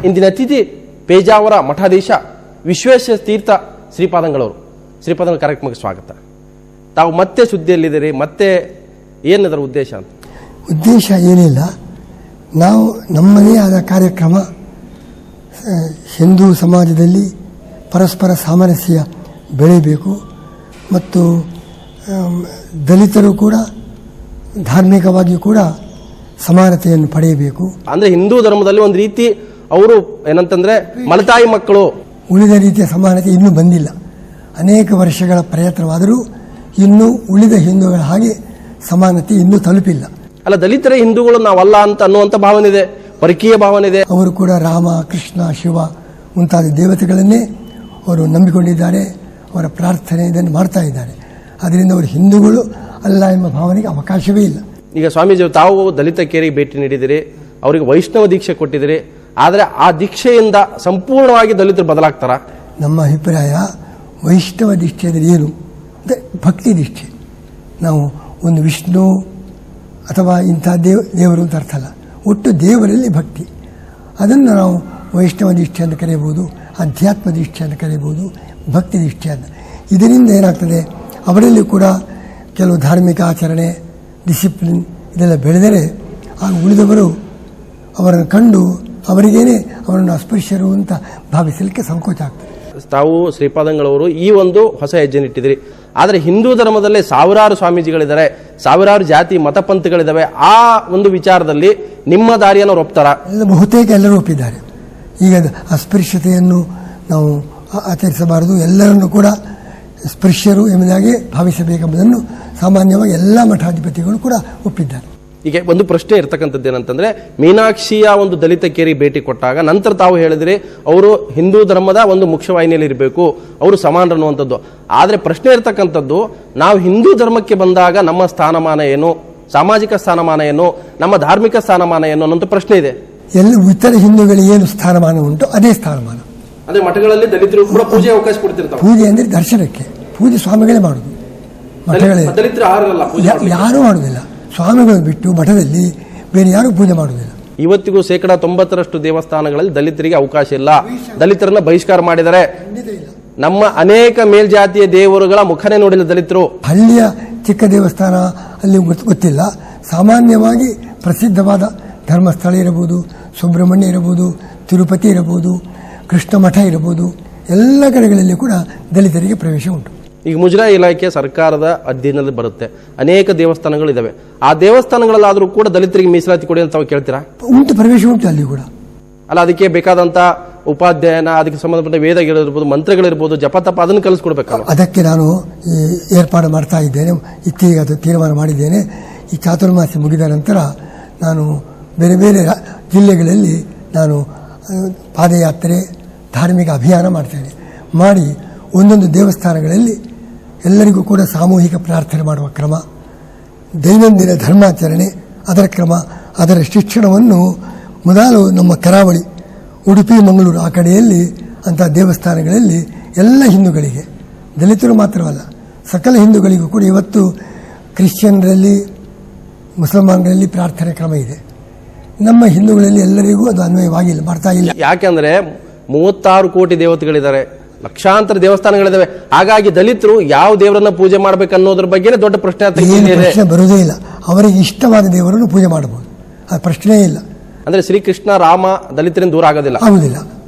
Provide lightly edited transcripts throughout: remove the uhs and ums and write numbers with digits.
ಇಂದಿನ ಅತಿಥಿ ಪೇಜಾವರ ಮಠಾಧೀಶ ವಿಶ್ವೇಶ ತೀರ್ಥ ಶ್ರೀಪಾದಂಗಳವರು. ಶ್ರೀಪಾದಂಗಳ ಕಾರ್ಯಕ್ರಮಕ್ಕೆ ಸ್ವಾಗತ. ತಾವು ಮತ್ತೆ ಸುದ್ದಿಯಲ್ಲಿದ್ದೀರಿ, ಮತ್ತೆ ಏನದರ ಉದ್ದೇಶ ಅಂತ? ಉದ್ದೇಶ ಏನಿಲ್ಲ, ನಾವು ನಮ್ಮದೇ ಆದ ಕಾರ್ಯಕ್ರಮ. ಹಿಂದೂ ಸಮಾಜದಲ್ಲಿ ಪರಸ್ಪರ ಸಾಮರಸ್ಯ ಬೆಳೆಯಬೇಕು ಮತ್ತು ದಲಿತರು ಕೂಡ ಧಾರ್ಮಿಕವಾಗಿ ಕೂಡ ಸಮಾನತೆಯನ್ನು ಪಡೆಯಬೇಕು. ಅಂದ್ರೆ ಹಿಂದೂ ಧರ್ಮದಲ್ಲಿ ಒಂದು ರೀತಿ ಅವರು ಏನಂತಂದ್ರೆ ಮಲತಾಯಿ ಮಕ್ಕಳು, ಉಳಿದ ರೀತಿಯ ಸಮಾನತೆ ಇನ್ನೂ ಬಂದಿಲ್ಲ. ಅನೇಕ ವರ್ಷಗಳ ಪ್ರಯತ್ನವಾದರೂ ಇನ್ನೂ ಉಳಿದ ಹಿಂದೂಗಳ ಹಾಗೆ ಸಮಾನತೆ ಇನ್ನೂ ತಲುಪಿಲ್ಲ. ಅಲ್ಲ, ದಲಿತರೇ ಹಿಂದೂಗಳು ನಾವಲ್ಲ ಅಂತ ಅನ್ನುವಂಥ ಭಾವನೆ ಇದೆ, ಪರಕೀಯ ಭಾವನೆ ಇದೆ. ಅವರು ಕೂಡ ರಾಮ, ಕೃಷ್ಣ, ಶಿವ ಮುಂತಾದ ದೇವತೆಗಳನ್ನೇ ಅವರು ನಂಬಿಕೊಂಡಿದ್ದಾರೆ, ಅವರ ಪ್ರಾರ್ಥನೆ ಇದನ್ನು ಮಾಡ್ತಾ ಇದ್ದಾರೆ. ಅದರಿಂದ ಅವರು ಹಿಂದೂಗಳು ಅಲ್ಲ ಎಂಬ ಭಾವನೆಗೆ ಅವಕಾಶವೇ ಇಲ್ಲ. ಈಗ ಸ್ವಾಮೀಜಿ, ತಾವು ದಲಿತ ಕೇರಿಗೆ ಭೇಟಿ ನೀಡಿದಿರಿ, ಅವರಿಗೆ ವೈಷ್ಣವ ದೀಕ್ಷೆ ಕೊಟ್ಟಿದ್ದೀರಿ. ಆದರೆ ಆ ದೀಕ್ಷೆಯಿಂದ ಸಂಪೂರ್ಣವಾಗಿ ದಲಿತರು ಬದಲಾಗ್ತಾರ? ನಮ್ಮ ಅಭಿಪ್ರಾಯ, ವೈಷ್ಣವ ದೀಕ್ಷೆ ಅಂದರೆ ಏನು? ಭಕ್ತಿ ದೀಕ್ಷೆ. ನಾವು ಒಂದು ವಿಷ್ಣು ಅಥವಾ ಇಂಥ ದೇವರು ಅಂತ ಅರ್ಥ ಅಲ್ಲ, ಒಟ್ಟು ದೇವರಲ್ಲಿ ಭಕ್ತಿ. ಅದನ್ನು ನಾವು ವೈಷ್ಣವ ದೀಕ್ಷೆ ಅಂತ ಕರೆಯಬಹುದು, ಅಧ್ಯಾತ್ಮ ದೀಕ್ಷೆ ಅಂತ ಕರೆಯಬಹುದು, ಭಕ್ತಿ ದೀಕ್ಷೆ ಅಂತ. ಇದರಿಂದ ಏನಾಗ್ತದೆ, ಅವರಲ್ಲಿ ಕೂಡ ಕೆಲವು ಧಾರ್ಮಿಕ ಆಚರಣೆ, ಡಿಸಿಪ್ಲಿನ್ ಇದೆಲ್ಲ ಬೆಳೆದರೆ ಆಗ ಉಳಿದವರು ಅವರನ್ನು ಕಂಡು ಅವರಿಗೇನೆ ಅವರನ್ನು ಅಸ್ಪೃಶ್ಯರು ಅಂತ ಭಾವಿಸಲಿಕ್ಕೆ ಸಂಕೋಚ ಆಗ್ತದೆ. ತಾವು ಶ್ರೀಪಾದಂಗಳವರು ಈ ಒಂದು ಹೊಸ ಹೆಜ್ಜೆ ಇಟ್ಟಿದ್ರಿ. ಆದರೆ ಹಿಂದೂ ಧರ್ಮದಲ್ಲೇ ಸಾವಿರಾರು ಸ್ವಾಮೀಜಿಗಳಿದ್ದಾರೆ, ಸಾವಿರಾರು ಜಾತಿ ಮತಪಂಥಗಳಿದ್ದಾವೆ. ಆ ಒಂದು ವಿಚಾರದಲ್ಲಿ ನಿಮ್ಮ ದಾರಿಯನ್ನು ಅವರು ಒಪ್ತಾರ? ಬಹುತೇಕ ಎಲ್ಲರೂ ಒಪ್ಪಿದ್ದಾರೆ. ಈಗ ಅಸ್ಪೃಶ್ಯತೆಯನ್ನು ನಾವು ಆಚರಿಸಬಾರದು, ಎಲ್ಲರನ್ನು ಕೂಡ ಸ್ಪೃಶ್ಯರು ಎಂಬುದಾಗಿ ಭಾವಿಸಬೇಕೆಂಬುದನ್ನು ಸಾಮಾನ್ಯವಾಗಿ ಎಲ್ಲ ಮಠಾಧಿಪತಿಗಳು ಕೂಡ ಒಪ್ಪಿದ್ದಾರೆ. ಈಗ ಒಂದು ಪ್ರಶ್ನೆ ಇರ್ತಕ್ಕಂಥದ್ದು ಏನಂತಂದ್ರೆ, ಮೀನಾಕ್ಷಿಯ ಒಂದು ದಲಿತ ಕೇರಿ ಭೇಟಿ ಕೊಟ್ಟಾಗ ನಂತರ ತಾವು ಹೇಳಿದ್ರಿ ಅವರು ಹಿಂದೂ ಧರ್ಮದ ಒಂದು ಮುಖ್ಯವಾಹಿನಿಯಲ್ಲಿ ಇರಬೇಕು, ಅವರು ಸಮಾನರು ಅನ್ನುವಂಥದ್ದು. ಆದರೆ ಪ್ರಶ್ನೆ ಇರ್ತಕ್ಕಂಥದ್ದು, ನಾವು ಹಿಂದೂ ಧರ್ಮಕ್ಕೆ ಬಂದಾಗ ನಮ್ಮ ಸ್ಥಾನಮಾನ ಏನು, ಸಾಮಾಜಿಕ ಸ್ಥಾನಮಾನ ಏನು, ನಮ್ಮ ಧಾರ್ಮಿಕ ಸ್ಥಾನಮಾನ ಏನು ಅನ್ನೋಂಥ ಪ್ರಶ್ನೆ ಇದೆ. ಎಲ್ಲ ಇತರ ಹಿಂದೂಗಳಿಗೆ ಏನು ಸ್ಥಾನಮಾನ ಉಂಟು ಅದೇ ಸ್ಥಾನಮಾನ. ಅದೇ ಮಠಗಳಲ್ಲಿ ದಲಿತರು ಕೂಡ ಪೂಜೆ ಅವಕಾಶ ಕೊಡ್ತಿರ್ತಾರೆ. ಪೂಜೆ ಅಂದರೆ ದರ್ಶನಕ್ಕೆ, ಪೂಜೆ ಸ್ವಾಮಿಗಳೇ ಮಾಡುದು, ಮಠಗಳೇ ಯಾರೂ ಮಾಡುವುದಿಲ್ಲ. ಸ್ವಾಮಿಗಳು ಬಿಟ್ಟು ಮಠದಲ್ಲಿ ಬೇರೆ ಯಾರು ಪೂಜೆ ಮಾಡುವುದಿಲ್ಲ. ಇವತ್ತಿಗೂ 90% ದೇವಸ್ಥಾನಗಳಲ್ಲಿ ದಲಿತರಿಗೆ ಅವಕಾಶ ಇಲ್ಲ, ದಲಿತರನ್ನ ಬಹಿಷ್ಕಾರ ಮಾಡಿದ್ದಾರೆ. ನಮ್ಮ ಅನೇಕ ಮೇಲ್ಜಾತಿಯ ದೇವರುಗಳ ಮುಖನೇ ನೋಡಿಲ್ಲ ದಲಿತರು. ಹಳ್ಳಿಯ ಚಿಕ್ಕ ದೇವಸ್ಥಾನ ಅಲ್ಲಿ ಗೊತ್ತಿಲ್ಲ. ಸಾಮಾನ್ಯವಾಗಿ ಪ್ರಸಿದ್ಧವಾದ ಧರ್ಮಸ್ಥಳ ಇರಬಹುದು, ಸುಬ್ರಹ್ಮಣ್ಯ ಇರಬಹುದು, ತಿರುಪತಿ ಇರಬಹುದು, ಕೃಷ್ಣ ಮಠ ಇರಬಹುದು, ಎಲ್ಲ ಕಡೆಗಳಲ್ಲಿ ಕೂಡ ದಲಿತರಿಗೆ ಪ್ರವೇಶ ಉಂಟು. ಈಗ ಮುಜರಾಯಿ ಇಲಾಖೆ ಸರ್ಕಾರದ ಅಧೀನದಲ್ಲಿ ಬರುತ್ತೆ, ಅನೇಕ ದೇವಸ್ಥಾನಗಳಿದ್ದಾವೆ. ಆ ದೇವಸ್ಥಾನಗಳಲ್ಲಾದರೂ ಕೂಡ ದಲಿತರಿಗೆ ಮೀಸಲಾತಿ ಕೊಡಿ ಅಂತ ತಾವು ಕೇಳ್ತೀರಾ? ಉಂಟು, ಪ್ರವೇಶ ಉಂಟು ಅಲ್ಲಿ ಕೂಡ. ಅಲ್ಲ, ಅದಕ್ಕೆ ಬೇಕಾದಂತ ಉಪಾಧ್ಯಾಯನ, ಅದಕ್ಕೆ ಸಂಬಂಧಪಟ್ಟ ವೇದಗಳಿರ್ಬೋದು, ಮಂತ್ರಗಳಿರ್ಬೋದು, ಜಪತಪ ಅದನ್ನು ಕಲಿಸ್ಕೊಡ್ಬೇಕಲ್ಲ. ಅದಕ್ಕೆ ನಾನು ಏರ್ಪಾಡು ಮಾಡ್ತಾ ಇದ್ದೇನೆ, ಇತ್ತೀಗ ಅದು ತೀರ್ಮಾನ ಮಾಡಿದ್ದೇನೆ. ಈ ಚಾತುರ್ಮಾಸಿ ಮುಗಿದ ನಂತರ ನಾನು ಬೇರೆ ಬೇರೆ ಜಿಲ್ಲೆಗಳಲ್ಲಿ ನಾನು ಪಾದಯಾತ್ರೆ, ಧಾರ್ಮಿಕ ಅಭಿಯಾನ ಮಾಡ್ತೇನೆ. ಮಾಡಿ ಒಂದೊಂದು ದೇವಸ್ಥಾನಗಳಲ್ಲಿ ಎಲ್ಲರಿಗೂ ಕೂಡ ಸಾಮೂಹಿಕ ಪ್ರಾರ್ಥನೆ ಮಾಡುವ ಕ್ರಮ, ದೈನಂದಿನ ಧರ್ಮಾಚರಣೆ, ಅದರ ಕ್ರಮ, ಅದರ ಶಿಕ್ಷಣವನ್ನು ಮೊದಲು ನಮ್ಮ ಕರಾವಳಿ, ಉಡುಪಿ, ಮಂಗಳೂರು ಆ ಕಡೆಯಲ್ಲಿ ಅಂಥ ದೇವಸ್ಥಾನಗಳಲ್ಲಿ ಎಲ್ಲ ಹಿಂದೂಗಳಿಗೆ, ದಲಿತರು ಮಾತ್ರವಲ್ಲ ಸಕಲ ಹಿಂದೂಗಳಿಗೂ ಕೂಡ ಇವತ್ತು ಕ್ರಿಶ್ಚಿಯನ್ರಲ್ಲಿ, ಮುಸಲ್ಮಾನರಲ್ಲಿ ಪ್ರಾರ್ಥನೆ ಕ್ರಮ ಇದೆ. ನಮ್ಮ ಹಿಂದೂಗಳಲ್ಲಿ ಎಲ್ಲರಿಗೂ ಅದು ಅನ್ವಯವಾಗಿಲ್ಲ, ಮಾಡ್ತಾ ಇಲ್ಲ. ಯಾಕೆಂದ್ರೆ 36 ಕೋಟಿ ದೇವತೆಗಳಿದ್ದಾರೆ, ಲಕ್ಷಾಂತರ ದೇವಸ್ಥಾನಗಳಿದ್ದಾವೆ. ಹಾಗಾಗಿ ದಲಿತರು ಯಾವ ದೇವರನ್ನ ಪೂಜೆ ಮಾಡಬೇಕನ್ನೋದ್ರ ಬಗ್ಗೆ ದೊಡ್ಡ ಪ್ರಶ್ನೆ ಬರುವುದೇ ಇಲ್ಲ. ಅವರಿಗೆ ಇಷ್ಟವಾದ ದೇವರನ್ನು ಪೂಜೆ ಮಾಡಬಹುದು, ಅದು ಪ್ರಶ್ನೆಯೇ ಇಲ್ಲ. ಅಂದ್ರೆ ಶ್ರೀಕೃಷ್ಣ, ರಾಮ ದಲಿತರಿಂದ ದೂರ ಆಗೋದಿಲ್ಲ.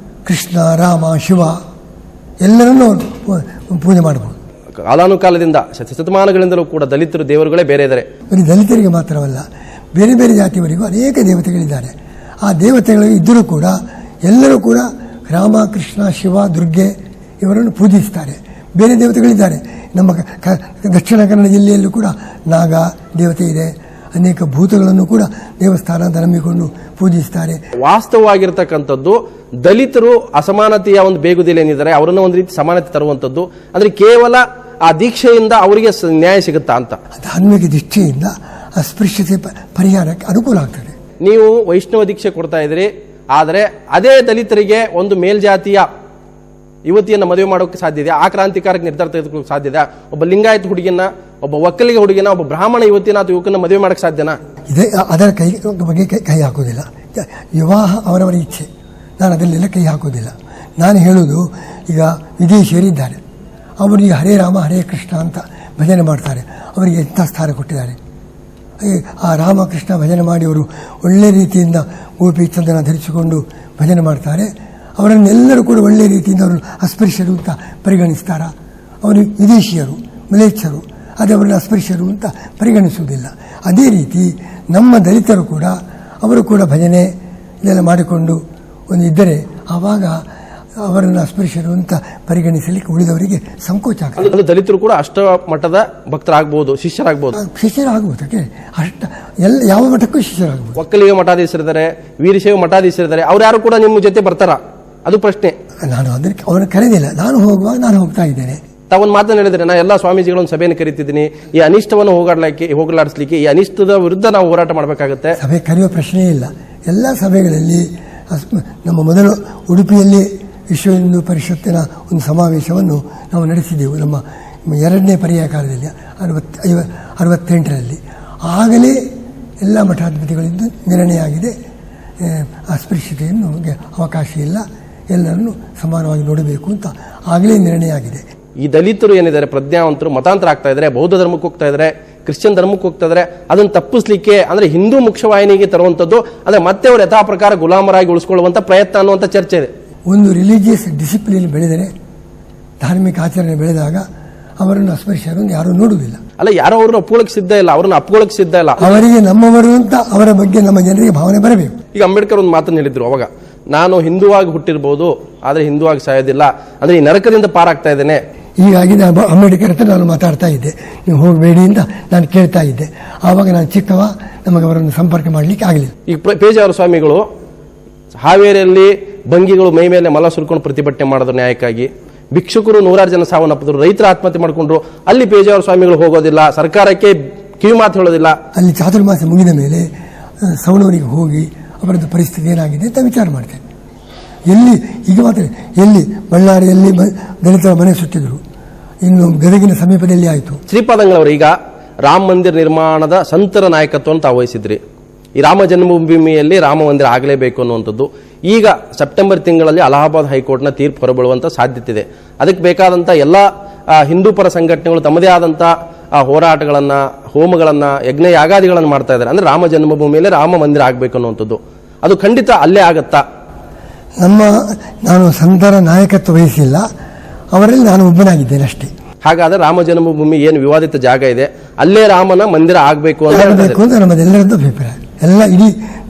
ಕೃಷ್ಣ, ರಾಮ, ಶಿವ ಎಲ್ಲರನ್ನೂ ಪೂಜೆ ಮಾಡಬಹುದು. ಕಾಲಾನುಕಾಲದಿಂದ ಶತಮಾನಗಳಿಂದಲೂ ಕೂಡ ದಲಿತರು ದೇವರುಗಳೇ ಬೇರೆ ಇದ್ದಾರೆ. ಬರೀ ದಲಿತರಿಗೆ ಮಾತ್ರವಲ್ಲ, ಬೇರೆ ಬೇರೆ ಜಾತಿಯವರಿಗೂ ಅನೇಕ ದೇವತೆಗಳಿದ್ದಾರೆ. ಆ ದೇವತೆಗಳು ಇದ್ದರೂ ಕೂಡ ಎಲ್ಲರೂ ಕೂಡ ರಾಮ, ಕೃಷ್ಣ, ಶಿವ, ದುರ್ಗೆ ಇವರನ್ನು ಪೂಜಿಸ್ತಾರೆ. ಬೇರೆ ದೇವತೆಗಳಿದ್ದಾರೆ. ನಮ್ಮ ದಕ್ಷಿಣ ಕನ್ನಡ ಜಿಲ್ಲೆಯಲ್ಲೂ ಕೂಡ ನಾಗ ದೇವತೆ ಇದೆ, ಅನೇಕ ಭೂತಗಳನ್ನು ಕೂಡ ದೇವಸ್ಥಾನ ಅಂತ ನಂಬಿಕೊಂಡು ಪೂಜಿಸ್ತಾರೆ. ವಾಸ್ತವವಾಗಿರ್ತಕ್ಕಂಥದ್ದು ದಲಿತರು ಅಸಮಾನತೆಯ ಒಂದು ಬೇಗುದಿಲೆ ಏನಿದ್ದಾರೆ ಅವರನ್ನು ಒಂದು ರೀತಿ ಸಮಾನತೆ ತರುವಂಥದ್ದು. ಅಂದ್ರೆ ಕೇವಲ ಆ ದೀಕ್ಷೆಯಿಂದ ಅವರಿಗೆ ನ್ಯಾಯ ಸಿಗುತ್ತಾ ಅಂತ? ಧಾರ್ಮಿಕ ದೀಕ್ಷೆಯಿಂದ ಅಸ್ಪೃಶ್ಯತೆ ಪರಿಹಾರಕ್ಕೆ ಅನುಕೂಲ ಆಗ್ತದೆ. ನೀವು ವೈಷ್ಣವ ದೀಕ್ಷೆ ಕೊಡ್ತಾ ಇದ್ರಿ, ಆದರೆ ಅದೇ ದಲಿತರಿಗೆ ಒಂದು ಮೇಲ್ಜಾತಿಯ ಯುವತಿಯನ್ನು ಮದುವೆ ಮಾಡೋಕೆ ಸಾಧ್ಯ ಇದೆ, ಆ ಕ್ರಾಂತಿಕಾರಕ ನಿರ್ಧಾರ ತೆಗೆದುಕೊಳ್ಳೋಕೆ ಸಾಧ್ಯ ಇದೆ. ಒಬ್ಬ ಲಿಂಗಾಯತ ಹುಡುಗಿನ, ಒಬ್ಬ ಒಕ್ಕಲಿಗ ಹುಡುಗಿನ, ಒಬ್ಬ ಬ್ರಾಹ್ಮಣ ಯುವತಿನ ಅಥವಾ ಯುವಕನ ಮದುವೆ ಮಾಡಕ್ಕೆ ಸಾಧ್ಯನಾ? ಇದೇ ಅದರ ಬಗ್ಗೆ ಕೈ ಹಾಕುವುದಿಲ್ಲ. ವಿವಾಹ ಅವರವರ ಇಚ್ಛೆ. ನಾನು ಅದರಲ್ಲೆಲ್ಲ ಕೈ ಹಾಕೋದಿಲ್ಲ. ನಾನು ಹೇಳೋದು, ಈಗ ವಿದೇಶಿಯರಿದ್ದಾರೆ, ಅವರಿಗೆ ಹರೇ ರಾಮ ಹರೇ ಕೃಷ್ಣ ಅಂತ ಭಜನೆ ಮಾಡ್ತಾರೆ. ಅವರಿಗೆ ಎಂಥ ಸ್ಥಾನ ಕೊಟ್ಟಿದ್ದಾರೆ. ಆ ರಾಮಕೃಷ್ಣ ಭಜನೆ ಮಾಡಿ ಅವರು ಒಳ್ಳೆ ರೀತಿಯಿಂದ ಗೋಪಿ ಚಂದನ ಧರಿಸಿಕೊಂಡು ಭಜನೆ ಮಾಡ್ತಾರೆ. ಅವರನ್ನೆಲ್ಲರೂ ಕೂಡ ಒಳ್ಳೆಯ ರೀತಿಯಿಂದ ಅವರು ಅಸ್ಪೃಶ್ಯರು ಅಂತ ಪರಿಗಣಿಸ್ತಾರ? ಅವರು ವಿದೇಶಿಯರು, ಮ್ಲೇಚ್ಛರು, ಅದೇ ಅವರನ್ನು ಅಸ್ಪೃಶ್ಯರು ಅಂತ ಪರಿಗಣಿಸುವುದಿಲ್ಲ. ಅದೇ ರೀತಿ ನಮ್ಮ ದಲಿತರು ಕೂಡ, ಅವರು ಕೂಡ ಭಜನೆ ಇದೆಲ್ಲ ಮಾಡಿಕೊಂಡು ಒಂದು ಇದ್ದರೆ ಆವಾಗ ಅವರನ್ನು ಅಸ್ಪೃಶ್ಯರು ಅಂತ ಪರಿಗಣಿಸಲಿಕ್ಕೆ ಉಳಿದವರಿಗೆ ಸಂಕೋಚ ಆಗ್ತದೆ. ದಲಿತರು ಕೂಡ ಅಷ್ಟ ಮಟ್ಟದ ಭಕ್ತರಾಗಬಹುದು, ಶಿಷ್ಯರಾಗಬಹುದು. ಶಿಷ್ಯರಾಗಬಹುದು, ಅಷ್ಟ ಎಲ್ಲ ಯಾವ ಮಠಕ್ಕೂ ಶಿಷ್ಯರಾಗಬಹುದು. ಒಕ್ಕಲಿಗ ಮಠಾಧೀಶರಿದ್ದಾರೆ, ವೀರಶೈವ ಮಠಾಧೀಶರಿದ್ದಾರೆ, ಅವ್ರು ಯಾರು ಕೂಡ ನಿಮ್ಮ ಜೊತೆ ಬರ್ತಾರ? ಅದು ಪ್ರಶ್ನೆ. ನಾನು ಅದಕ್ಕೆ ಅವನು ಕರೆದಿಲ್ಲ. ನಾನು ಹೋಗುವಾಗ ನಾನು ಹೋಗ್ತಾ ಇದ್ದೇನೆ. ತಾವೊಂದು ಮಾತನ್ನು ಹೇಳಿದ್ರೆ, ನಾ ಎಲ್ಲ ಸ್ವಾಮೀಜಿಗಳೊಂದು ಸಭೆಯನ್ನು ಕರೀತಿದ್ದೀನಿ, ಈ ಅನಿಷ್ಟವನ್ನು ಹೋಗಲಾಡಿಸ್ಲಿಕ್ಕೆ, ಈ ಅನಿಷ್ಟದ ವಿರುದ್ಧ ನಾವು ಹೋರಾಟ ಮಾಡಬೇಕಾಗುತ್ತೆ. ಸಭೆ ಕರೆಯುವ ಪ್ರಶ್ನೆಯೇ ಇಲ್ಲ. ಎಲ್ಲ ಸಭೆಗಳಲ್ಲಿ ನಮ್ಮ ಮೊದಲು ಉಡುಪಿಯಲ್ಲಿ ವಿಶ್ವ ಹಿಂದೂ ಪರಿಷತ್ತಿನ ಒಂದು ಸಮಾವೇಶವನ್ನು ನಾವು ನಡೆಸಿದೆವು. ನಮ್ಮ 2ನೇ ಪರ್ಯಾಯ ಕಾಲದಲ್ಲಿ 68ರಲ್ಲಿ. ಆಗಲೇ ಎಲ್ಲ ಮಠಾಧಿಪತಿಗಳಿದ್ದು ನಿರ್ಣಯ ಆಗಿದೆ, ಅಸ್ಪೃಶ್ಯತೆಯನ್ನು ಅವಕಾಶ ಇಲ್ಲ, ಎಲ್ಲರನ್ನು ಸಮಾನವಾಗಿ ನೋಡಬೇಕು ಅಂತ ಆಗಲೇ ನಿರ್ಣಯ ಆಗಿದೆ. ಈ ದಲಿತರು ಏನಿದ್ದಾರೆ, ಪ್ರಜ್ಞಾವಂತರು ಮತಾಂತರ ಆಗ್ತಾ ಇದ್ದಾರೆ, ಬೌದ್ಧ ಧರ್ಮಕ್ಕೆ ಹೋಗ್ತಾ ಇದ್ದಾರೆ, ಕ್ರಿಶ್ಚಿಯನ್ ಧರ್ಮಕ್ಕೆ ಹೋಗ್ತಾ ಇದ್ದಾರೆ. ಅದನ್ನು ತಪ್ಪಿಸ್ಲಿಕ್ಕೆ ಅಂದ್ರೆ ಹಿಂದೂ ಮುಖ್ಯವಾಹಿನಿಗೆ ತರುವಂಥದ್ದು, ಅಂದ್ರೆ ಮತ್ತೆ ಅವರು ಯಥಾ ಪ್ರಕಾರ ಗುಲಾಮರಾಗಿ ಉಳಿಸ್ಕೊಳ್ಳುವಂತ ಪ್ರಯತ್ನ ಅನ್ನುವಂಥ ಚರ್ಚೆ ಇದೆ. ಒಂದು ರಿಲಿಜಿಯಸ್ ಡಿಸಿಪ್ಲಿನ್ ಬೆಳೆದರೆ, ಧಾರ್ಮಿಕ ಆಚರಣೆ ಬೆಳೆದಾಗ ಅವರನ್ನು ಅಸ್ಪೃಶ್ಯರು ಯಾರೂ ನೋಡುವುದಿಲ್ಲ. ಅಲ್ಲ, ಯಾರೋ ಅವ್ರನ್ನ ಒಪ್ಕೊಳ್ಳಕ್ಕೆ ಸಿದ್ಧ ಇಲ್ಲ, ಅವ್ರನ್ನ ಅಪ್ಕೊಳ್ಳಕ್ಕೆ ಸಿದ್ಧ ಇಲ್ಲ. ಅವರಿಗೆ ನಮ್ಮವರು ಅಂತ ಅವರ ಬಗ್ಗೆ ನಮ್ಮ ಜನರಿಗೆ ಭಾವನೆ ಬರಬೇಕು. ಈಗ ಅಂಬೇಡ್ಕರ್ ಒಂದು ಮಾತನ್ನು ಹೇಳಿದ್ರು ಅವಾಗ, ನಾನು ಹಿಂದುವಾಗಿ ಹುಟ್ಟಿರ್ಬೋದು, ಆದರೆ ಹಿಂದುವಾಗಿ ಸಾಯೋದಿಲ್ಲ, ಅಂದ್ರೆ ಈ ನರಕದಿಂದ ಪಾರಾಗ್ತಾ ಇದ್ದೇನೆ. ಹೀಗಾಗಿ ಅಂಬೇಡ್ಕರ್ ಹತ್ರ ನಾನು ಮಾತಾಡ್ತಾ ಇದ್ದೆ, ನೀವು ಹೋಗಬೇಡಿ ಅಂತ ನಾನು ಕೇಳ್ತಾ ಇದ್ದೆ. ಆವಾಗ ನಾನು ಚಿಕ್ಕವ, ನಮಗೆ ಅವರನ್ನು ಸಂಪರ್ಕ ಮಾಡಲಿಕ್ಕೆ ಆಗಲಿಲ್ಲ. ಈಗ ಪೇಜಾವರ ಸ್ವಾಮಿಗಳು ಹಾವೇರಿಯಲ್ಲಿ ಬಂಗಿಗಳು ಮೈ ಮೇಲೆ ಮಲ ಸುರ್ಕೊಂಡು ಪ್ರತಿಭಟನೆ ಮಾಡಿದ್ರು ನ್ಯಾಯಕ್ಕಾಗಿ. ಭಿಕ್ಷುಕರು 100 ಜನ ಸಾವನ್ನಪ್ಪಿದ್ರು, ರೈತರ ಆತ್ಮಹತ್ಯೆ ಮಾಡಿಕೊಂಡ್ರು. ಅಲ್ಲಿ ಪೇಜಾವರ ಸ್ವಾಮಿಗಳು ಹೋಗೋದಿಲ್ಲ, ಸರ್ಕಾರಕ್ಕೆ ಕಿವಿ ಮಾತು ಹೇಳೋದಿಲ್ಲ. ಅಲ್ಲಿ ಚಾತುರ್ಮಾಸ ಮುಗಿದ ಮೇಲೆ ಸವಣೂರಿಗೆ ಹೋಗಿ ಅವರದ್ದು ಪರಿಸ್ಥಿತಿ ಏನಾಗಿದೆ ಅಂತ ವಿಚಾರ ಮಾಡ್ತೇನೆ. ಎಲ್ಲಿ ಈಗ ಮಾತ್ರ ಎಲ್ಲಿ ಬಳ್ಳಾರಿಯಲ್ಲಿ ದಲಿತರ ಮನೆ ಸುಟ್ಟಿದ್ರು, ಇನ್ನು ಗದಗಿನ ಸಮೀಪದಲ್ಲಿ ಆಯಿತು. ಶ್ರೀಪಾದಂಗಳವರು ಈಗ ರಾಮ ಮಂದಿರ ನಿರ್ಮಾಣದ ಸಂತರ ನಾಯಕತ್ವವನ್ನು ತಾವು ವಹಿಸಿದ್ರಿ. ಈ ರಾಮ ಜನ್ಮಭೂಮಿಯಲ್ಲಿ ರಾಮ ಮಂದಿರ ಆಗಲೇಬೇಕು ಅನ್ನುವಂಥದ್ದು ಈಗ ಸೆಪ್ಟೆಂಬರ್ ತಿಂಗಳಲ್ಲಿ ಅಲಹಾಬಾದ್ ಹೈಕೋರ್ಟ್ನ ತೀರ್ಪು ಹೊರಬೀಳುವಂಥ ಸಾಧ್ಯತೆ ಇದೆ. ಅದಕ್ಕೆ ಬೇಕಾದಂಥ ಎಲ್ಲ ಹಿಂದೂ ಪರ ಸಂಘಟನೆಗಳು ತಮ್ಮದೇ ಆದಂಥ ಹೋರಾಟಗಳನ್ನು, ಹೋಮಗಳನ್ನು, ಯಜ್ಞ ಯಾಗಾದಿಗಳನ್ನು ಮಾಡ್ತಾ ಇದ್ದಾರೆ. ಅಂದರೆ ರಾಮ ಜನ್ಮಭೂಮಿಯಲ್ಲಿ ರಾಮ ಮಂದಿರ ಆಗಬೇಕು ಅನ್ನುವಂಥದ್ದು ಅದು ಖಂಡಿತ ಅಲ್ಲೇ ಆಗತ್ತಾ? ನಾನು ಸಂತರ ನಾಯಕತ್ವ ವಹಿಸಿಲ್ಲ, ಅವರಲ್ಲಿ ನಾನು ಒಬ್ಬನಾಗಿದ್ದೇನೆ ಅಷ್ಟೇ. ಹಾಗಾದ್ರೆ ರಾಮ ಜನ್ಮಭೂಮಿ ಏನು ವಿವಾದಿತ ಜಾಗ ಇದೆ, ಅಲ್ಲೇ ರಾಮನ ಮಂದಿರ ಆಗಬೇಕು ಅಂತ ನಮ್ಮದೆಲ್ಲರದ್ದು ಅಭಿಪ್ರಾಯ. ಎಲ್ಲ ಇಡೀ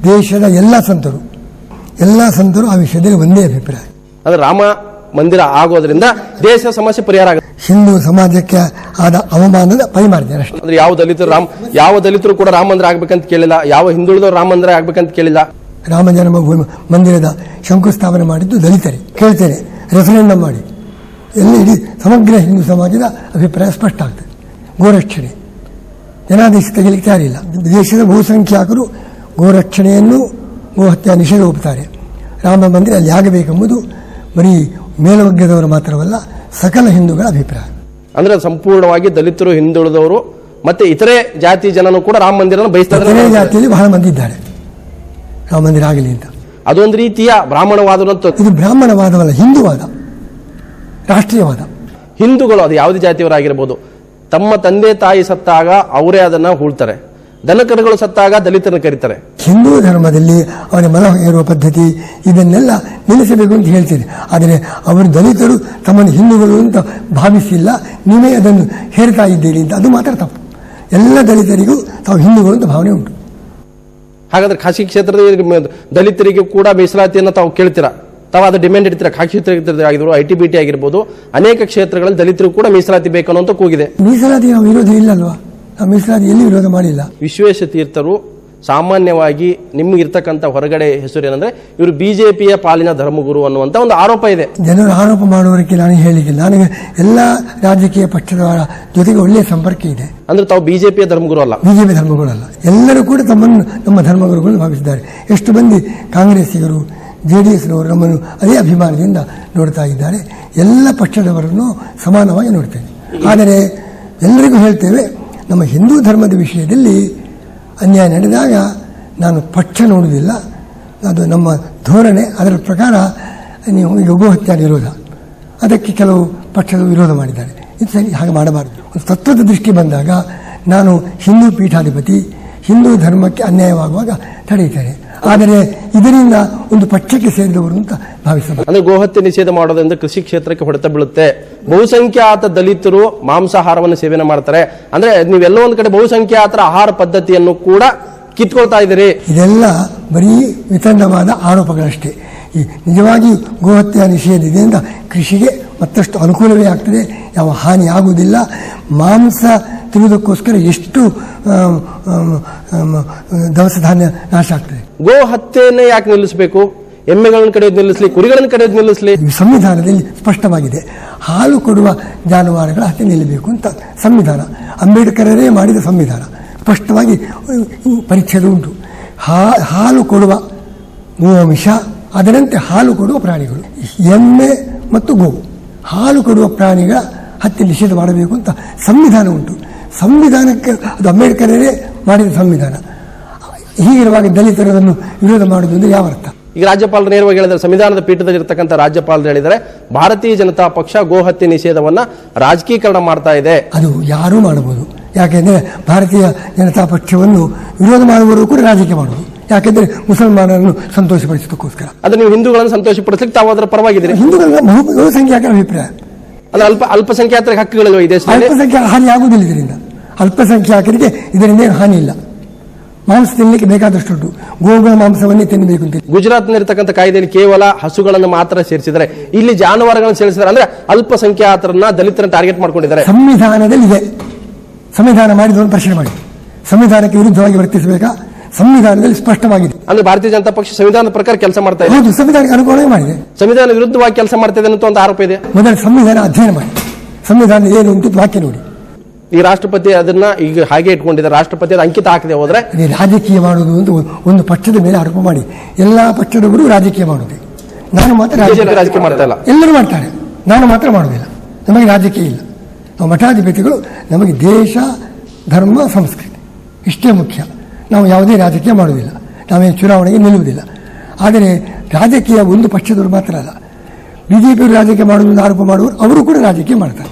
ದೇಶದ ಎಲ್ಲ ಸಂತರು ಆ ವಿಷಯದಲ್ಲಿ ಒಂದೇ ಅಭಿಪ್ರಾಯ. ಅಂದ್ರೆ ರಾಮ ಮಂದಿರ ಆಗೋದ್ರಿಂದ ದೇಶ ಸಮಸ್ಯೆ ಪರಿಹಾರ ಆಗುತ್ತೆ. ಹಿಂದೂ ಸಮಾಜಕ್ಕೆ ಆದ ಅವಮಾನದ ಪರಿಮಾರ್ಜನೆ ಅಷ್ಟೇ. ಅಂದ್ರೆ ಯಾವ ದಲಿತರು ಕೂಡ ರಾಮ ಮಂದಿರ ಆಗ್ಬೇಕಂತ ಕೇಳಿಲ್ಲ, ಯಾವ ಹಿಂದುಳಿದವರು ರಾಮ ಮಂದಿರ ಆಗ್ಬೇಕಂತ ಕೇಳಿಲ್ಲ. ರಾಮ ಜನ್ಮಭೂಮಿ ಮಂದಿರದ ಶಂಕುಸ್ಥಾಪನೆ ಮಾಡಿದ್ದು ದಲಿತರೇ. ಕೇಳ್ತೇನೆ, ರೆಫರೆಂಡಮ್ ಮಾಡಿ, ಎಲ್ಲ ಇಡೀ ಸಮಗ್ರ ಹಿಂದೂ ಸಮಾಜದ ಅಭಿಪ್ರಾಯ ಸ್ಪಷ್ಟ ಆಗ್ತದೆ. ಗೋರಕ್ಷಣೆ ಜನಾದೇಶ ತೆಗೆಯಲಿಕ್ಕೆ ತಯಾರಿಲ್ಲ. ದೇಶದ ಬಹುಸಂಖ್ಯಾತರು ಗೋರಕ್ಷಣೆಯನ್ನು, ಗೋಹತ್ಯೆ ನಿಷೇಧ ಒಪ್ಪುತ್ತಾರೆ. ರಾಮ ಮಂದಿರ ಅಲ್ಲಿ ಆಗಬೇಕೆಂಬುದು ಬರೀ ಮೇಲ್ವರ್ಗದವರು ಮಾತ್ರವಲ್ಲ, ಸಕಲ ಹಿಂದೂಗಳ ಅಭಿಪ್ರಾಯ. ಅಂದ್ರೆ ಸಂಪೂರ್ಣವಾಗಿ ದಲಿತರು, ಹಿಂದುಳಿದವರು ಮತ್ತೆ ಇತರೆ ಜಾತಿ ಜನನು ಕೂಡ ರಾಮ ಮಂದಿರ ಬಯಸ್ತಾರೆ. ಇತರೆ ಜಾತಿಯಲ್ಲಿ ಬಹಳ ಮಂದಿ ಇದ್ದಾರೆ ರಾಮ ಮಂದಿರ ಆಗಲಿ ಅಂತ. ಅದೊಂದು ರೀತಿಯ ಬ್ರಾಹ್ಮಣವಾದ. ಇದು ಬ್ರಾಹ್ಮಣವಾದವಲ್ಲ, ಹಿಂದೂವಾದ, ರಾಷ್ಟ್ರೀಯವಾದ. ಹಿಂದೂಗಳು ಅದು ಯಾವುದೇ ಜಾತಿಯವರಾಗಿರ್ಬೋದು, ತಮ್ಮ ತಂದೆ ತಾಯಿ ಸತ್ತಾಗ ಅವರೇ ಅದನ್ನ ಹೂಳ್ತಾರೆ. ದನಕರುಗಳು ಸತ್ತಾಗ ದಲಿತರನ್ನು ಕರೀತಾರೆ. ಹಿಂದೂ ಧರ್ಮದಲ್ಲಿ ಅವರ ಮಲ ಹೇರುವ ಪದ್ಧತಿ ಇದನ್ನೆಲ್ಲ ನಿಲ್ಲಿಸಬೇಕು ಅಂತ ಹೇಳ್ತೀನಿ. ಆದರೆ ಅವರು ದಲಿತರು ತಮ್ಮನ್ನು ಹಿಂದೂಗಳು ಅಂತ ಭಾವಿಸಿಲ್ಲ, ನೀವೇ ಅದನ್ನು ಹೇರ್ತಾ ಇದ್ದೀರಿ ಅಂತ. ಅದು ಮಾತ್ರ ತಪ್ಪು. ಎಲ್ಲ ದಲಿತರಿಗೂ ತಾವು ಹಿಂದೂಗಳು ಅಂತ ಭಾವನೆ ಉಂಟು. ಹಾಗಾದ್ರೆ ಖಾಸಗಿ ಕ್ಷೇತ್ರದ ದಲಿತರಿಗೆ ಕೂಡ ಮೀಸಲಾತಿಯನ್ನು ತಾವು ಕೇಳ್ತೀರಾ? ತಾವು ಅದು ಡಿಮ್ಯಾಂಡ್ ಇಡ್ತೀರಾ? ಖಾಸಗಿ ಕ್ಷೇತ್ರ ಆಗಿರ್ಬೋದು, ITBT ಆಗಿರ್ಬೋದು, ಅನೇಕ ಕ್ಷೇತ್ರಗಳಲ್ಲಿ ದಲಿತರು ಕೂಡ ಮೀಸಲಾತಿ ಬೇಕು ಅನ್ನೋ ಕೂಗಿದೆ. ಮೀಸಲಾತಿ ನಾವು ವಿರೋಧ ಇಲ್ಲಲ್ವಾ? ನಾವು ಮೀಸಲಾತಿ ಎಲ್ಲಿ ವಿರೋಧ ಮಾಡಿಲ್ಲ. ವಿಶ್ವೇಶ ತೀರ್ಥರು ಸಾಮಾನ್ಯವಾಗಿ ನಿಮ್ಗಿರ್ತಕ್ಕಂಥ ಹೊರಗಡೆ ಹೆಸರು ಏನಂದ್ರೆ ಇವರು BJPಯ ಪಾಲಿನ ಧರ್ಮಗುರು ಅನ್ನುವಂತ ಒಂದು ಆರೋಪ ಇದೆ. ಜನರು ಆರೋಪ ಮಾಡುವವರಿಗೆ ನಾನು ಹೇಳಿಲ್ಲ. ನನಗೆ ಎಲ್ಲ ರಾಜಕೀಯ ಪಕ್ಷದವರ ಜೊತೆಗೆ ಒಳ್ಳೆಯ ಸಂಪರ್ಕ ಇದೆ. ಅಂದ್ರೆ ತಾವು BJPಯ ಧರ್ಮಗುರು ಅಲ್ಲ? BJP ಧರ್ಮಗುರಲ್ಲ. ಎಲ್ಲರೂ ಕೂಡ ತಮ್ಮನ್ನು ನಮ್ಮ ಧರ್ಮಗುರುಗಳು ಭಾವಿಸಿದ್ದಾರೆ. ಎಷ್ಟು ಮಂದಿ ಕಾಂಗ್ರೆಸ್ಸಿಗರು, JDSನವರು ನಮ್ಮನ್ನು ಅದೇ ಅಭಿಮಾನದಿಂದ ನೋಡ್ತಾ ಇದ್ದಾರೆ. ಎಲ್ಲ ಪಕ್ಷದವರನ್ನು ಸಮಾನವಾಗಿ ನೋಡ್ತೇನೆ. ಆದರೆ ಎಲ್ಲರಿಗೂ ಹೇಳ್ತೇವೆ, ನಮ್ಮ ಹಿಂದೂ ಧರ್ಮದ ವಿಷಯದಲ್ಲಿ ಅನ್ಯಾಯ ನಡೆದಾಗ ನಾನು ಪಕ್ಷ ನೋಡುವುದಿಲ್ಲ, ಅದು ನಮ್ಮ ಧೋರಣೆ, ಅದರ ಪ್ರಕಾರ ನೀವು ಈಗ ಗೋಹತ್ಯೆ ವಿರೋಧ, ಅದಕ್ಕೆ ಕೆಲವು ಪಕ್ಷಗಳು ವಿರೋಧ ಮಾಡಿದ್ದಾರೆ. ಇದು ಸರಿ, ಹಾಗೆ ಮಾಡಬಾರದು. ಒಂದು ತತ್ವದ ದೃಷ್ಟಿ ಬಂದಾಗ ನಾನು ಹಿಂದೂ ಪೀಠಾಧಿಪತಿ, ಹಿಂದೂ ಧರ್ಮಕ್ಕೆ ಅನ್ಯಾಯವಾಗುವಾಗ ತಡೆಯುತ್ತೇನೆ. ಆದರೆ ಇದರಿಂದ ಒಂದು ಪಕ್ಷಕ್ಕೆ ಸೇರಿದವರು ಅಂತ ಭಾವಿಸಬಹುದು. ಅಂದ್ರೆ ಗೋಹತ್ಯೆ ನಿಷೇಧ ಮಾಡೋದ್ರಿಂದ ಕೃಷಿ ಕ್ಷೇತ್ರಕ್ಕೆ ಹೊಡೆತ ಬೀಳುತ್ತೆ. ಬಹುಸಂಖ್ಯಾತ ದಲಿತರು ಮಾಂಸಾಹಾರವನ್ನು ಸೇವನೆ ಮಾಡ್ತಾರೆ. ಅಂದ್ರೆ ನೀವೆಲ್ಲೋ ಒಂದ್ ಕಡೆ ಬಹುಸಂಖ್ಯಾತರ ಆಹಾರ ಪದ್ಧತಿಯನ್ನು ಕೂಡ ಕಿತ್ಕೊಳ್ತಾ ಇದ್ದೀರಿ. ಇದೆಲ್ಲ ಬರೀ ವಿತಂಡವಾದ ಆರೋಪಗಳಷ್ಟೇ. ಈ ನಿಜವಾಗಿ ಗೋಹತ್ಯೆ ನಿಷೇಧ ಇದರಿಂದ ಕೃಷಿಗೆ ಮತ್ತಷ್ಟು ಅನುಕೂಲವೇ ಆಗ್ತದೆ, ಯಾವ ಹಾನಿ ಆಗುವುದಿಲ್ಲ. ಮಾಂಸ ತಿನ್ನುವುದಕ್ಕೋಸ್ಕರ ಎಷ್ಟು ದವಸ ಧಾನ್ಯ ನಾಶ ಆಗ್ತದೆ. ಗೋ ಹತ್ಯೆಯನ್ನೇ ಯಾಕೆ ನಿಲ್ಲಿಸಬೇಕು? ಎಮ್ಮೆಗಳನ್ನು ಕಡೆಯೋದು ನಿಲ್ಲಿಸಲಿ, ಕುರಿಗಳನ್ನು ಕಡೆಯೋದು ನಿಲ್ಲಿಸಲಿ. ಸಂವಿಧಾನದಲ್ಲಿ ಸ್ಪಷ್ಟವಾಗಿದೆ, ಹಾಲು ಕೊಡುವ ಜಾನುವಾರುಗಳ ಹತ್ಯೆ ನಿಲ್ಲಬೇಕು ಅಂತ ಸಂವಿಧಾನ. ಅಂಬೇಡ್ಕರರೇ ಮಾಡಿದ ಸಂವಿಧಾನ, ಸ್ಪಷ್ಟವಾಗಿ ಪರಿಚ್ಛೇದ ಉಂಟು. ಹಾಲು ಕೊಡುವ ಗೋವಂಶ, ಅದರಂತೆ ಹಾಲು ಕೊಡುವ ಪ್ರಾಣಿಗಳು, ಎಮ್ಮೆ ಮತ್ತು ಗೋವು, ಹಾಲು ಕೊಡುವ ಪ್ರಾಣಿಗಳ ಹತ್ಯೆ ನಿಷೇಧ ಮಾಡಬೇಕು ಅಂತ ಸಂವಿಧಾನ ಉಂಟು. ಸಂವಿಧಾನಕ್ಕೆ ಅದು ಅಂಬೇಡ್ಕರರೇ ಮಾಡಿದ ಸಂವಿಧಾನ. ಹೀಗಿರುವಾಗ ದಲಿತರನ್ನು ವಿರೋಧ ಮಾಡುವುದು ಅಂದರೆ ಯಾವ ಅರ್ಥ? ಈಗ ರಾಜ್ಯಪಾಲರು ನೇರವಾಗಿ ಹೇಳಿದ್ದಾರೆ, ಸಂವಿಧಾನದ ಪೀಠದಲ್ಲಿರ್ತಕ್ಕಂಥ ರಾಜ್ಯಪಾಲರು ಹೇಳಿದ್ದಾರೆ, ಭಾರತೀಯ ಜನತಾ ಪಕ್ಷ ಗೋಹತ್ಯೆ ನಿಷೇಧವನ್ನ ರಾಜಕೀಕರಣ ಮಾಡ್ತಾ ಇದೆ. ಅದು ಯಾರೂ ಮಾಡಬಹುದು. ಯಾಕೆಂದರೆ ಭಾರತೀಯ ಜನತಾ ಪಕ್ಷವನ್ನು ವಿರೋಧ ಮಾಡುವವರು ಕೂಡ ರಾಜಕೀಯ ಮಾಡುವುದು. ಯಾಕೆಂದರೆ ಮುಸಲ್ಮಾನರನ್ನು ಸಂತೋಷಪಡಿಸೋದಕ್ಕೋಸ್ಕರ. ಅದು ನೀವು ಹಿಂದೂಗಳನ್ನು ಸಂತೋಷಪಡಿಸಲಿಕ್ಕೆ ತಾವು ಅದರ ಪರವಾಗಿದ್ದೀರಿ. ಹಿಂದೂಗಳ ಬಹುಸಂಖ್ಯಾತರ ಅಭಿಪ್ರಾಯ. ಅದು ಅಲ್ಪಸಂಖ್ಯಾತರ ಹಕ್ಕುಗಳಿವೆ ಈ ದೇಶದಲ್ಲಿ. ಅಲ್ಪಸಂಖ್ಯಾತ ಹಾನಿ ಆಗುವುದಿಲ್ಲ ಇದರಿಂದ. ಅಲ್ಪಸಂಖ್ಯಾತರಿಗೆ ಇದರಿಂದ ಏನು ಹಾನಿ ಇಲ್ಲ. ಮಾಂಸ ತಿನ್ನಲಿಕ್ಕೆ ಬೇಕಾದಷ್ಟು ಉಂಟು. ಗೋವುಗಳ ಮಾಂಸವನ್ನೇ ತಿನ್ನಬೇಕು ಅಂತ. ಗುಜರಾತ್ನಲ್ಲಿರ್ತಕ್ಕಂಥ ಕಾಯ್ದೆಯಲ್ಲಿ ಕೇವಲ ಹಸುಗಳನ್ನು ಮಾತ್ರ ಸೇರಿಸಿದರೆ, ಇಲ್ಲಿ ಜಾನುವಾರುಗಳನ್ನು ಸೇರಿಸಿದ್ದಾರೆ. ಅಂದ್ರೆ ಅಲ್ಪಸಂಖ್ಯಾತರನ್ನ ದಲಿತರನ್ನ ಟಾರ್ಗೆಟ್ ಮಾಡ್ಕೊಂಡಿದ್ದಾರೆ. ಸಂವಿಧಾನದಲ್ಲಿ ಇದೆ. ಸಂವಿಧಾನ ಮಾಡಿದವನು ಪ್ರಶ್ನೆ ಮಾಡಿ. ಸಂವಿಧಾನಕ್ಕೆ ವಿರುದ್ಧವಾಗಿ ವರ್ತಿಸಬೇಕಾ? ಸಂವಿಧಾನದಲ್ಲಿ ಸ್ಪಷ್ಟವಾಗಿದೆ. ಅಂದ್ರೆ ಭಾರತೀಯ ಜನತಾ ಪಕ್ಷ ಸಂವಿಧಾನದ ಪ್ರಕಾರ ಕೆಲಸ ಮಾಡ್ತಾ ಇದೆ. ಹೌದು, ಸಂವಿಧಾನಕ್ಕೆ ಅನುಗುಣವಾಗಿ ಮಾಡಿದೆ. ಸಂವಿಧಾನ ವಿರುದ್ಧವಾಗಿ ಕೆಲಸ ಮಾಡ್ತಾ ಇದೆ ಅನ್ನೋ ಒಂದು ಆರೋಪ ಇದೆ. ಮೊದಲು ಸಂವಿಧಾನ ಅಧ್ಯಯನ ಮಾಡಿ, ಸಂವಿಧಾನ ಏನು ಉಂಟು ವಾಕ್ಯ ನೋಡಿ. ಈ ರಾಷ್ಟ್ರಪತಿ ಅದನ್ನ ಈಗ ಹಾಗೆ ಇಟ್ಕೊಂಡಿದ್ದಾರೆ. ರಾಷ್ಟ್ರಪತಿ ಅದು ಅಂಕಿತ ಹಾಕದೆ ಹೋದ್ರೆ ರಾಜಕೀಯ ಮಾಡುವುದು ಅಂತ ಒಂದು ಪಕ್ಷದ ಮೇಲೆ ಆರೋಪ ಮಾಡಿ ಎಲ್ಲಾ ಪಕ್ಷದವರು ರಾಜಕೀಯ ಮಾಡುವುದು. ನಾನು ಮಾತ್ರ ರಾಜಕೀಯ ಮಾಡ್ತಾ ಇಲ್ಲ, ಎಲ್ಲರೂ ಮಾಡ್ತಾರೆ, ನಾನು ಮಾತ್ರ ಮಾಡುವುದಿಲ್ಲ. ನಮಗೆ ರಾಜಕೀಯ ಇಲ್ಲ. ನಾವು ಮಠಾಧಿಪತಿಗಳು, ನಮಗೆ ದೇಶ, ಧರ್ಮ, ಸಂಸ್ಕೃತಿ ಇಷ್ಟೇ ಮುಖ್ಯ. ನಾವು ಯಾವುದೇ ರಾಜಕೀಯ ಮಾಡುವುದಿಲ್ಲ, ನಾವೇನು ಚುನಾವಣೆಗೆ ನಿಲ್ಲುವುದಿಲ್ಲ. ಆದರೆ ರಾಜಕೀಯ ಒಂದು ಪಕ್ಷದವರು ಮಾತ್ರ ಅಲ್ಲ, ಬಿಜೆಪಿಯವರು ರಾಜಕೀಯ ಮಾಡುವುದನ್ನು ಆರೋಪ ಮಾಡುವವರು ಅವರು ಕೂಡ ರಾಜಕೀಯ ಮಾಡ್ತಾರೆ.